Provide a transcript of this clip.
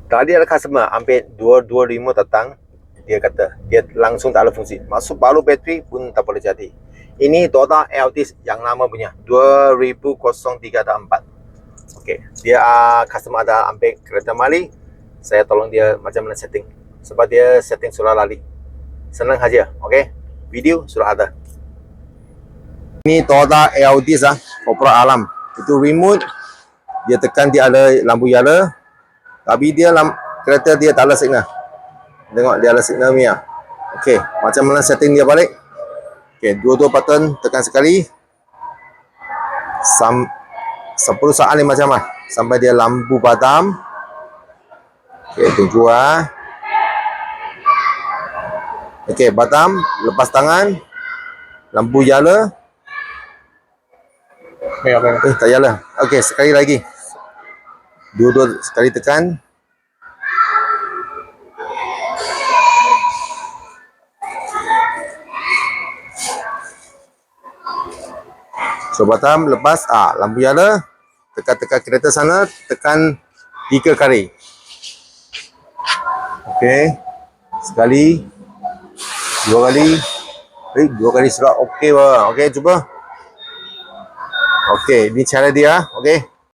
Tadi ada customer ambil dua remote datang, dia kata dia langsung tak ada fungsi. Masuk baru bateri pun tak boleh jadi. Ini total LT yang lama punya 2003-4. Okey, dia customer ada ambil kereta mari, saya tolong dia macam mana setting. Sebab dia setting sudah lali. Senang saja, okey. Video sudah ada. Ini total LT Opera Alam. Itu remote, dia tekan dia ada lampu yellow. Tapi dia kereta dia tak ada signal. Tengok dia ada signal ni lah. Okey, macam mana setting dia balik? Okey, dua-dua button tekan sekali. 10 saat ni macam lah. Sampai dia lampu padam. Okey, tunggu lah. Okey, padam. Lepas tangan. Lampu nyala. Tak nyala. Okey, sekali lagi. Dua-dua sekali tekan. So batam lepas lampu nyala, tekan kereta sana, tekan 3 kali. Okey. Sekali, 2 kali. 2 kali sudah okey bah. Okey, cuba. Okey, ini cara dia, okey.